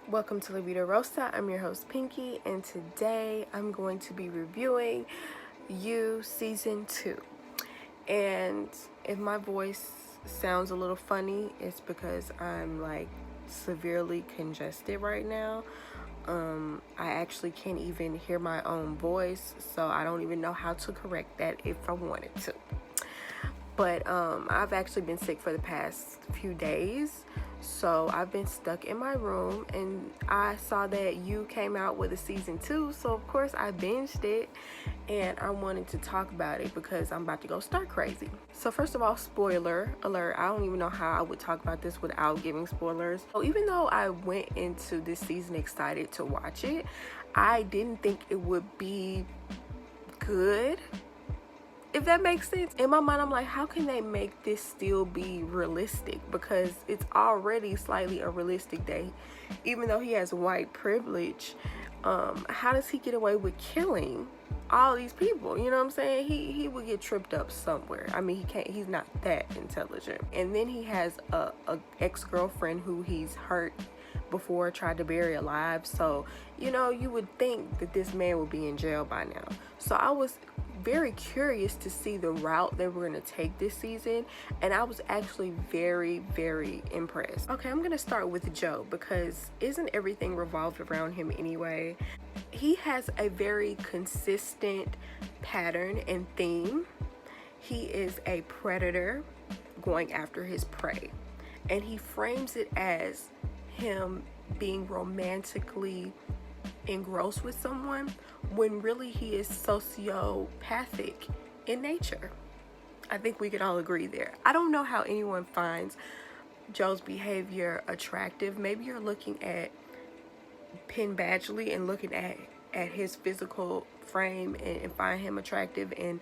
Welcome to La Vida Rosa. I'm your host Pinky, and today I'm going to be reviewing You Season 2. And if my voice sounds a little funny, it's because I'm like severely congested right now. I actually can't even hear my own voice, so I don't even know how to correct that if I wanted to. But I've actually been sick for the past few days, so I've been stuck in my room, and I saw that you came out with a season 2, so of course I binged it, and I wanted to talk about it because I'm about to go start crazy. So first of all, spoiler alert, I don't even know how I would talk about this without giving spoilers. So even though I went into this season excited to watch it, I didn't think it would be good, if that makes sense. In my mind, I'm like, how can they make this still be realistic? Because it's already slightly unrealistic that even though he has white privilege, how does he get away with killing all these people? You know what I'm saying? He would get tripped up somewhere. I mean, he's not that intelligent. And then he has a ex-girlfriend who he's hurt before, tried to bury alive. So, you know, you would think that this man would be in jail by now. So I was very curious to see the route they were going to take this season, and I was actually very impressed. Okay, I'm going to start with Joe, because isn't everything revolved around him anyway? He has a very consistent pattern and theme. He is a predator going after his prey, and he frames it as him being romantically engrossed with someone when really he is sociopathic in nature. I think we can all agree there. I don't know how anyone finds Joe's behavior attractive. Maybe you're looking at Penn Badgley and looking at his physical frame and find him attractive, and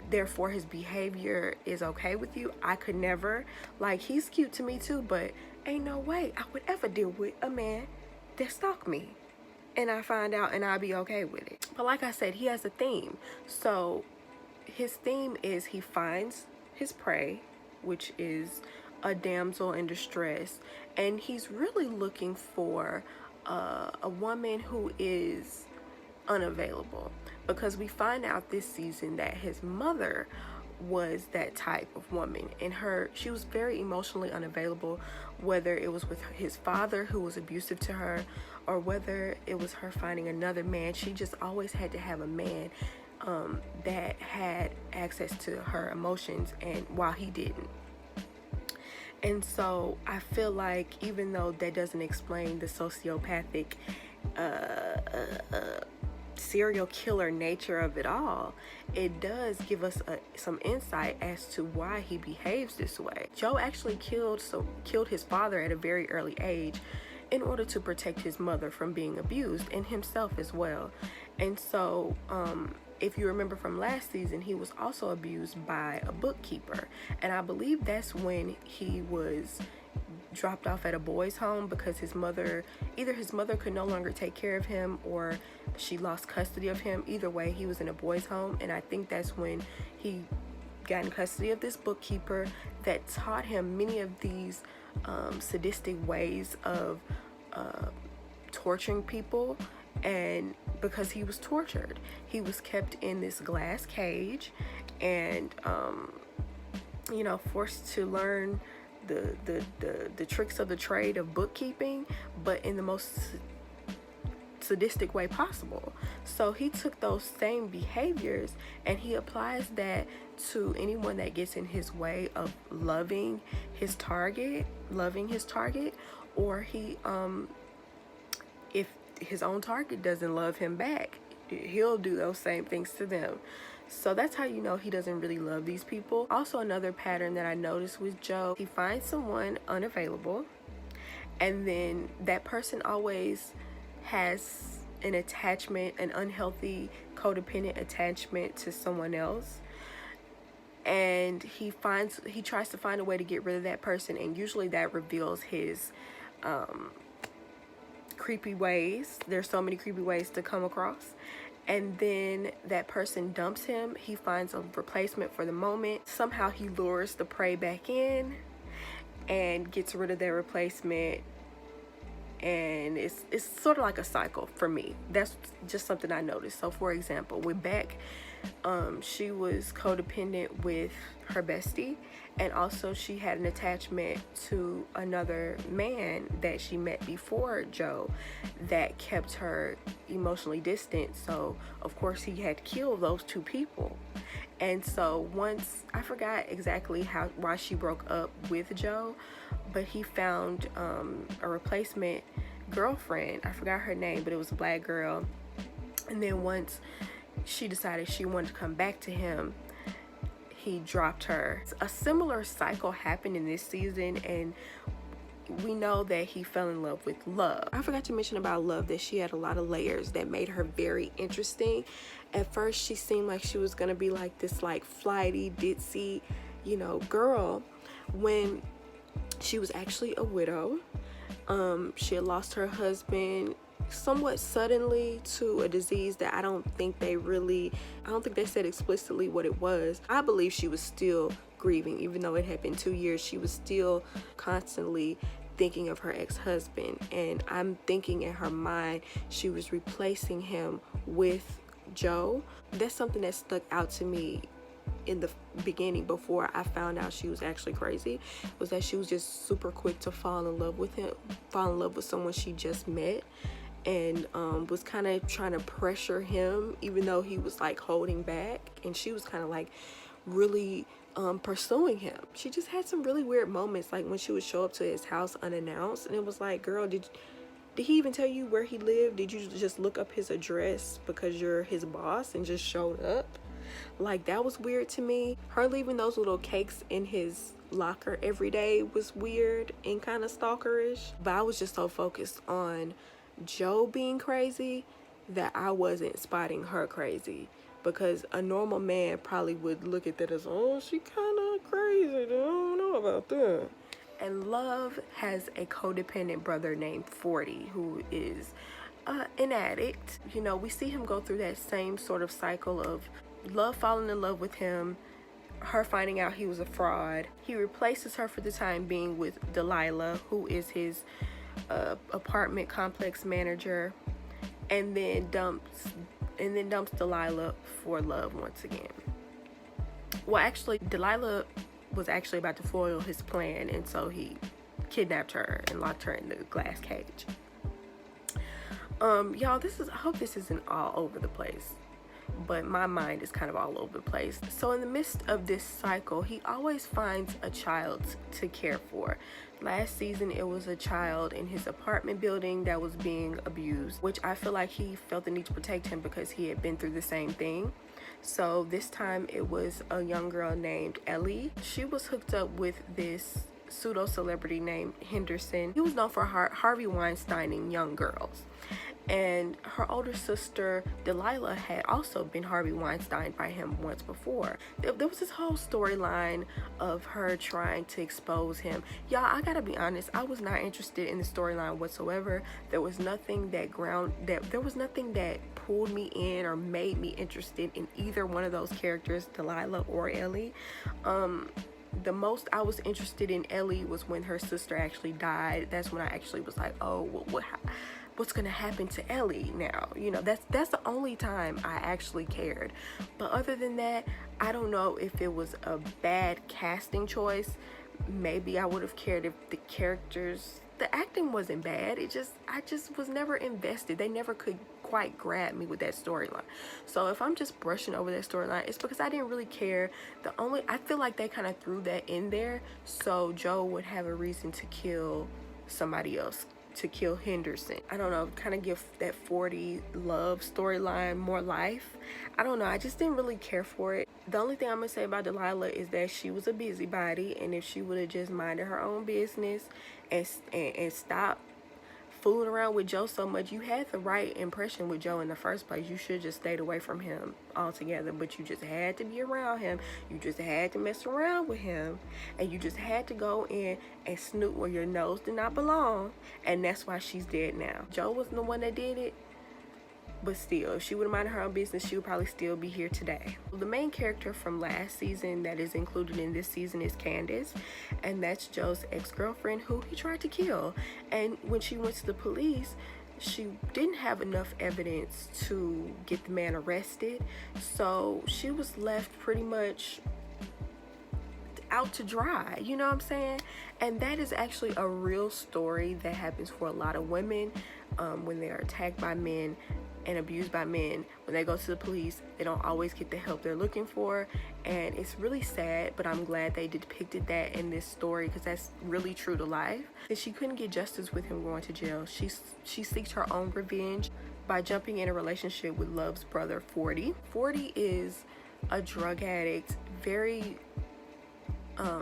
therefore his behavior is okay with you. I could never. Like, he's cute to me too, but ain't no way I would ever deal with a man that stalked me and I find out and I'll be okay with it. But like I said, he has a theme. So his theme is he finds his prey, which is a damsel in distress, and he's really looking for a woman who is unavailable, because we find out this season that his mother was that type of woman, and she was very emotionally unavailable, whether it was with his father who was abusive to her, or whether it was her finding another man. She just always had to have a man that had access to her emotions, and while he didn't. And so I feel like, even though that doesn't explain the sociopathic serial killer nature of it all, it does give us some insight as to why he behaves this way. Joe actually killed his father at a very early age in order to protect his mother from being abused, and himself as well. And so if you remember from last season, he was also abused by a bookkeeper, and I believe that's when he was dropped off at a boys' home, because either his mother could no longer take care of him, or she lost custody of him. Either way, he was in a boys' home, and I think that's when he got in custody of this bookkeeper that taught him many of these sadistic ways of torturing people. And because he was tortured, he was kept in this glass cage and you know, forced to learn the tricks of the trade of bookkeeping, but in the most sadistic way possible. So he took those same behaviors and he applies that to anyone that gets in his way of loving his target, or he if his own target doesn't love him back, he'll do those same things to them. So that's how you know he doesn't really love these people. Also, another pattern that I noticed with Joe, he finds someone unavailable, and then that person always has an attachment, an unhealthy codependent attachment to someone else, and he tries to find a way to get rid of that person, and usually that reveals his creepy ways. There's so many creepy ways to come across. And then that person dumps him. He finds a replacement for the moment. Somehow he lures the prey back in and gets rid of their replacement and it's sort of like a cycle for me. That's just something I noticed. So for example, with Beck, she was codependent with her bestie, and also she had an attachment to another man that she met before Joe that kept her emotionally distant. So of course he had killed those two people. And so once, I forgot exactly why she broke up with Joe, but he found a replacement girlfriend. I forgot her name, but it was a black girl. And then once she decided she wanted to come back to him, he dropped her. A similar cycle happened in this season, and we know that he fell in love with Love. I forgot to mention about Love that she had a lot of layers that made her very interesting. At first she seemed like she was gonna be like this like flighty, ditzy, you know, girl, when she was actually a widow. She had lost her husband somewhat suddenly to a disease that I don't think they said explicitly what it was. I believe she was still grieving, even though it had been 2 years. She was still constantly thinking of her ex-husband, and I'm thinking in her mind she was replacing him with Joe. That's something that stuck out to me in the beginning before I found out she was actually crazy, was that she was just super quick to fall in love with someone she just met, and was kind of trying to pressure him even though he was like holding back, and she was kind of like really pursuing him. She just had some really weird moments, like when she would show up to his house unannounced, and it was like, girl, did he even tell you where he lived? Did you just look up his address because you're his boss and just showed up? Like, that was weird to me. Her leaving those little cakes in his locker every day was weird and kind of stalkerish. But I was just so focused on Joe being crazy that I wasn't spotting her crazy, because a normal man probably would look at that as, oh, she kind of crazy, I don't know about that. And Love has a codependent brother named 40 who is an addict. You know, we see him go through that same sort of cycle of Love falling in love with him, her finding out he was a fraud. He replaces her for the time being with Delilah, who is his apartment complex manager, and then dumps Delilah for Love once again. Well, actually, Delilah was actually about to foil his plan, and so he kidnapped her and locked her in the glass cage. Y'all, I hope this isn't all over the place, but my mind is kind of all over the place. So in the midst of this cycle, he always finds a child to care for. Last season, it was a child in his apartment building that was being abused, which I feel like he felt the need to protect him because he had been through the same thing. So this time it was a young girl named Ellie. She was hooked up with this pseudo celebrity named Henderson. He was known for Harvey Weinsteining young girls. And her older sister Delilah had also been Harvey Weinstein by him once before. There was this whole storyline of her trying to expose him. Y'all, I gotta be honest, I was not interested in the storyline whatsoever. There was nothing that pulled me in or made me interested in either one of those characters, Delilah or Ellie. The most I was interested in Ellie was when her sister actually died. That's when I actually was like, oh, what's gonna happen to Ellie now? You know, that's the only time I actually cared. But other than that, I don't know if it was a bad casting choice. Maybe I would have cared if the acting wasn't bad. I just was never invested. They never could quite grab me with that storyline. So if I'm just brushing over that storyline, it's because I didn't really care. I feel like they kind of threw that in there so Joe would have a reason to kill somebody else, to kill Henderson. I don't know, kind of give that 40 Love storyline more life. I don't know, I just didn't really care for it. The only thing I'm gonna say about Delilah is that she was a busybody, and if she would have just minded her own business and stopped fooling around with Joe so much. You had the right impression with Joe in the first place. You should just stayed away from him altogether, but you just had to be around him. You just had to mess around with him, and you just had to go in and snoop where your nose did not belong, and that's why she's dead now. Joe wasn't the one that did it. But still, if she would have minded her own business, she would probably still be here today. The main character from last season that is included in this season is Candace, and that's Joe's ex-girlfriend who he tried to kill. And when she went to the police, she didn't have enough evidence to get the man arrested, so she was left pretty much out to dry, you know what I'm saying? And that is actually a real story that happens for a lot of women when they are attacked by men and abused by men. When they go to the police, they don't always get the help they're looking for, and it's really sad, but I'm glad they depicted that in this story because that's really true to life. And she couldn't get justice with him going to jail. She seeks her own revenge by jumping in a relationship with Love's brother 40. 40 is a drug addict, very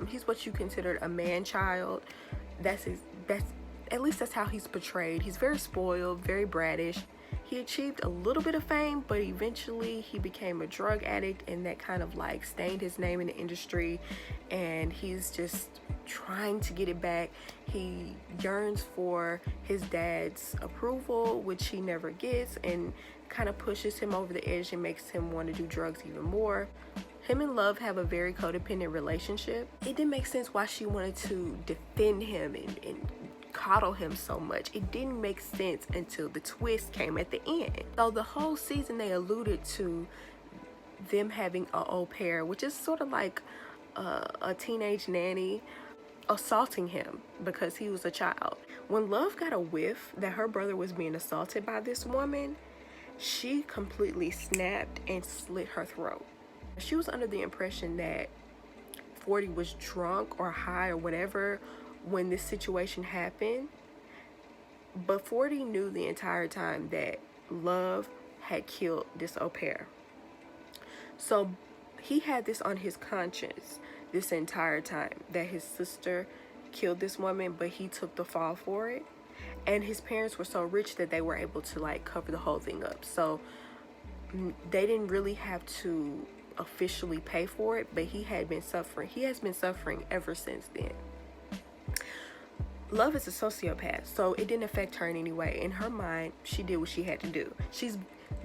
he's what you considered a man child. That's at least that's how he's portrayed. He's very spoiled, very brattish. He achieved a little bit of fame, but eventually he became a drug addict, and that kind of like stained his name in the industry, and he's just trying to get it back. He yearns for his dad's approval, which he never gets, and kind of pushes him over the edge and makes him want to do drugs even more. Him and Love have a very codependent relationship. It didn't make sense why she wanted to defend him and coddle him so much. It didn't make sense until the twist came at the end. So the whole season they alluded to them having an au pair, which is sort of like a teenage nanny, assaulting him because he was a child. When Love got a whiff that her brother was being assaulted by this woman, she completely snapped and slit her throat. She was under the impression that 40 was drunk or high or whatever when this situation happened, but 40 knew the entire time that Love had killed this au pair. So he had this on his conscience this entire time, that his sister killed this woman, but he took the fall for it. And his parents were so rich that they were able to like cover the whole thing up, so they didn't really have to officially pay for it, but he has been suffering ever since then. Love is a sociopath, so it didn't affect her in any way. In her mind, she did what she had to do.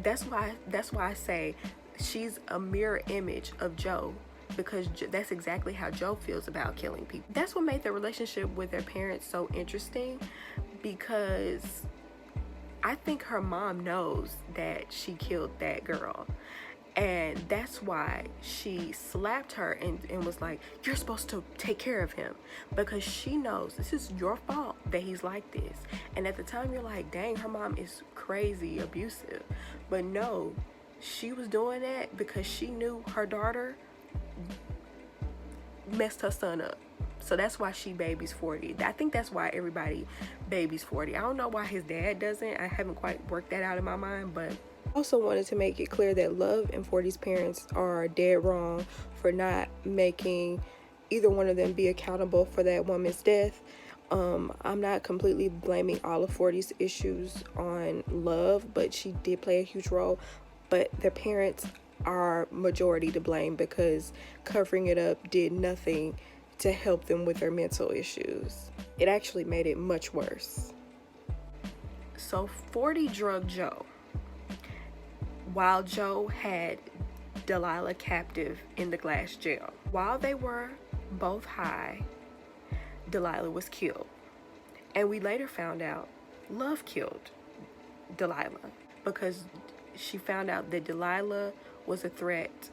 That's why I say she's a mirror image of Joe, because that's exactly how Joe feels about killing people. That's what made their relationship with their parents so interesting, because I think her mom knows that she killed that girl. And that's why she slapped her and was like, you're supposed to take care of him, because she knows this is your fault that he's like this. And at the time you're like, dang, her mom is crazy abusive. But no, she was doing that because she knew her daughter messed her son up. So that's why she babies 40. I think that's why everybody babies 40. I don't know why his dad doesn't. I haven't quite worked that out in my mind, but also wanted to make it clear that Love and 40's parents are dead wrong for not making either one of them be accountable for that woman's death. I'm not completely blaming all of 40's issues on Love, but she did play a huge role. But their parents are majority to blame, because covering it up did nothing to help them with their mental issues. It actually made it much worse. So 40 drugged Joe, while Joe had Delilah captive in the glass jail. While they were both high, Delilah was killed. And we later found out Love killed Delilah, because she found out that Delilah was a threat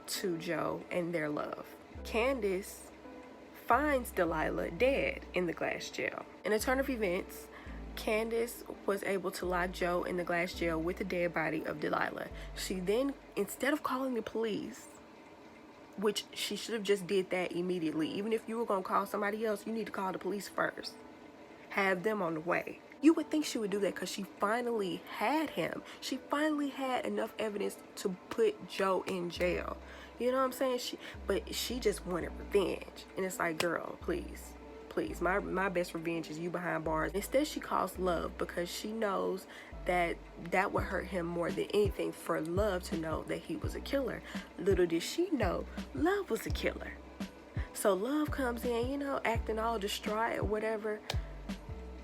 to Joe and their love. Candace finds Delilah dead in the glass jail. In a turn of events, Candace was able to lock Joe in the glass jail with the dead body of Delilah. She then, instead of calling the police, which she should have just did that immediately. Even if you were going to call somebody else, you need to call the police first. Have them on the way. You would think she would do that because she finally had him. She finally had enough evidence to put Joe in jail. You know what I'm saying? But she just wanted revenge. And it's like, girl, please. Please, my best revenge is you behind bars. Instead, she calls Love, because she knows that that would hurt him more than anything, for Love to know that he was a killer. Little did she know, Love was a killer. So Love comes in, you know, acting all distraught or whatever,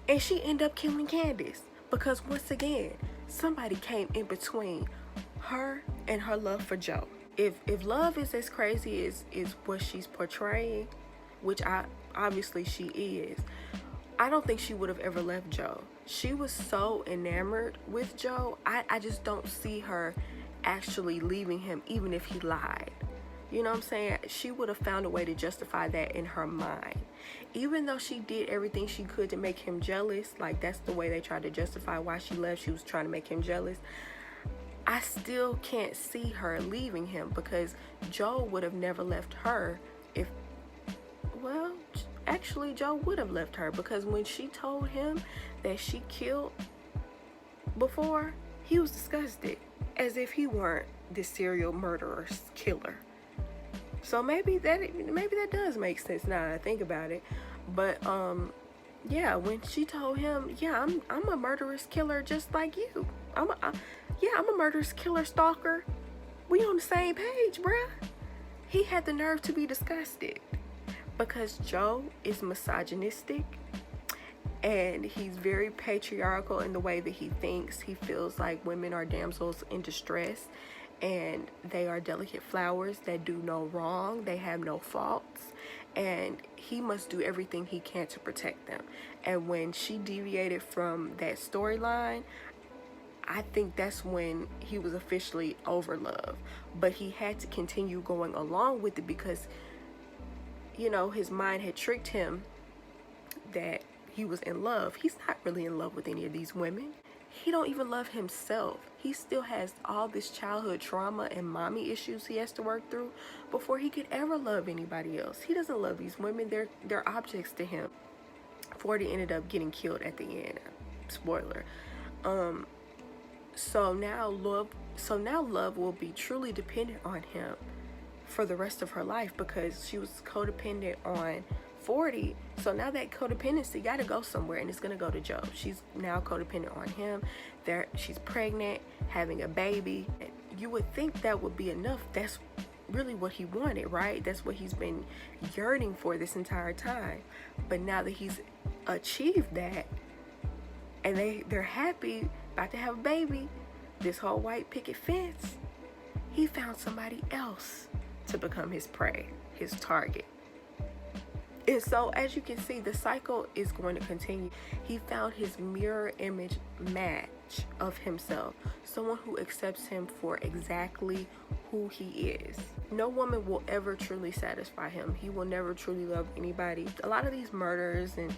and she end up killing Candace, because once again, somebody came in between her and her love for Joe. If love is as crazy as what she's portraying, which obviously she is, I don't think she would have ever left Joe. She was so enamored with Joe. I just don't see her actually leaving him, even if he lied. You know what I'm saying? She would have found a way to justify that in her mind. Even though she did everything she could to make him jealous, like that's the way they tried to justify why she left. She was trying to make him jealous. I still can't see her leaving him, because Joe would have never left her if, well, actually Joe would have left her, because when she told him that she killed before, he was disgusted, as if he weren't the serial murderer's killer. So maybe that does make sense now that I think about it. But yeah, when she told him, yeah, I'm a murderous killer just like you. I'm a murderous killer stalker. We on the same page, bruh. He had the nerve to be disgusted, because Joe is misogynistic and he's very patriarchal in the way that he thinks. He feels like women are damsels in distress and they are delicate flowers that do no wrong, they have no faults, and he must do everything he can to protect them. And when she deviated from that storyline, I think that's when he was officially over love. But he had to continue going along with it because, you know, his mind had tricked him that he was in love. He's not really in love with any of these women. He don't even love himself. He still has all this childhood trauma and mommy issues he has to work through before he could ever love anybody else. He doesn't love these women. They're objects to him. 40 ended up getting killed at the end. Spoiler. So now love will be truly dependent on him for the rest of her life, because she was codependent on 40. So now that codependency got to go somewhere, and it's going to go to Joe. She's now codependent on him. She's pregnant, having a baby. You would think that would be enough. That's really what he wanted, right? That's what he's been yearning for this entire time. But now that he's achieved that, and they're happy, about to have a baby, this whole white picket fence, he found somebody else to become his prey, his target. And so, as you can see, the cycle is going to continue. He found his mirror image match of himself, someone who accepts him for exactly who he is. No woman will ever truly satisfy him. He will never truly love anybody. A lot of these murders and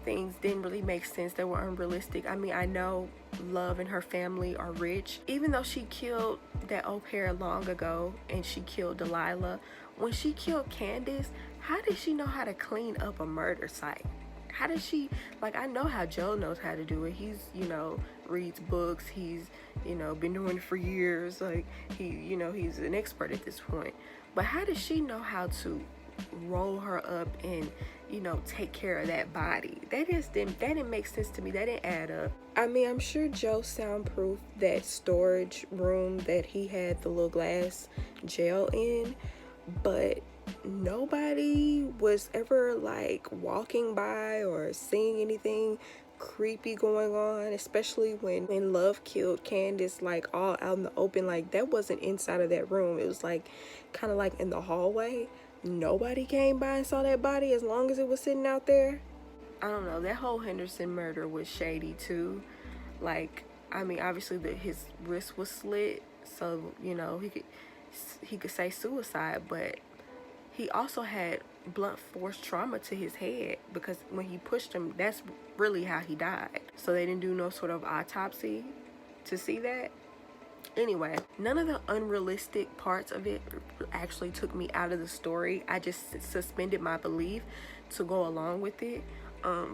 things didn't really make sense. They were unrealistic. I mean, I know Love and her family are rich. Even though she killed that au pair long ago and she killed Delilah, when she killed Candace, how did she know how to clean up a murder site? How did she, like, I know how Joe knows how to do it. He's, you know, reads books. He's, you know, been doing it for years. Like, he's an expert at this point. But how does she know how to roll her up and, you know, take care of that body? That didn't make sense to me. That didn't add up. I mean, I'm sure Joe soundproofed that storage room that he had the little glass jail in, but nobody was ever like walking by or seeing anything creepy going on, especially when Love killed Candace, like all out in the open. Like, that wasn't inside of that room. It was like kind of like in the hallway. Nobody came by and saw that body as long as it was sitting out there. I don't know, that whole Henderson murder was shady too. Like, I mean, obviously his wrist was slit, so, you know, he could say suicide, but he also had blunt force trauma to his head, because when he pushed him, that's really how he died. So they didn't do no sort of autopsy to see that. Anyway, none of the unrealistic parts of it actually took me out of the story. I just suspended my belief to go along with it,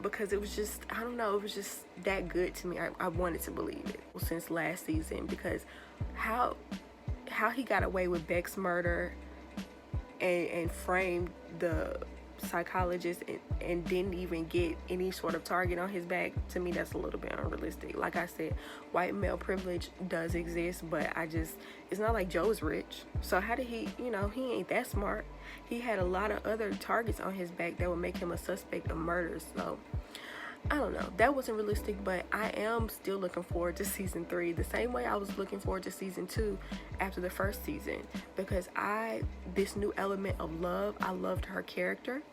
because it was just, I don't know, it was just that good to me. I wanted to believe it since last season, because how he got away with Beck's murder and framed the psychologist and didn't even get any sort of target on his back, to me that's a little bit unrealistic. Like I said, white male privilege does exist, but it's not like Joe's rich, so how did he, you know, he ain't that smart. He had a lot of other targets on his back that would make him a suspect of murder. So I don't know, that wasn't realistic, but I am still looking forward to season 3 the same way I was looking forward to season 2 after the first season, because this new element of love, I loved her character.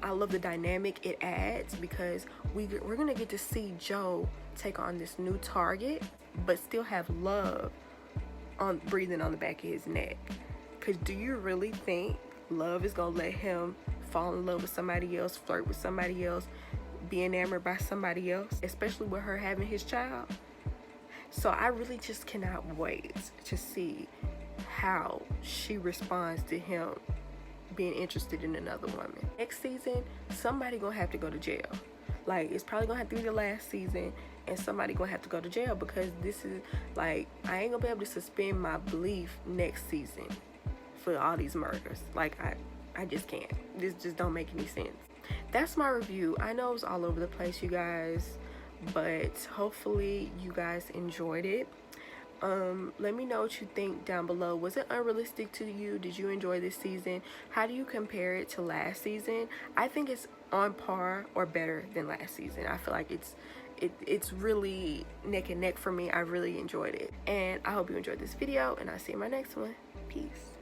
I love the dynamic it adds, because we're gonna get to see Joe take on this new target but still have love breathing on the back of his neck. Because do you really think love is gonna let him fall in love with somebody else, flirt with somebody else, be enamored by somebody else, especially with her having his child? So I really just cannot wait to see how she responds to him being interested in another woman. Next season, somebody gonna have to go to jail. Like, it's probably gonna have to be the last season, and somebody gonna have to go to jail, because this is like, I ain't gonna be able to suspend my belief next season for all these murders. Like, I just can't. This just don't make any sense. That's my review. I know it was all over the place, you guys, but hopefully you guys enjoyed it. Let me know what you think down below. Was it unrealistic to you? Did you enjoy this season? How do you compare it to last season? I think it's on par or better than last season. I feel like it's really neck and neck for me. I really enjoyed it, and I hope you enjoyed this video, and I'll see you in my next one. Peace.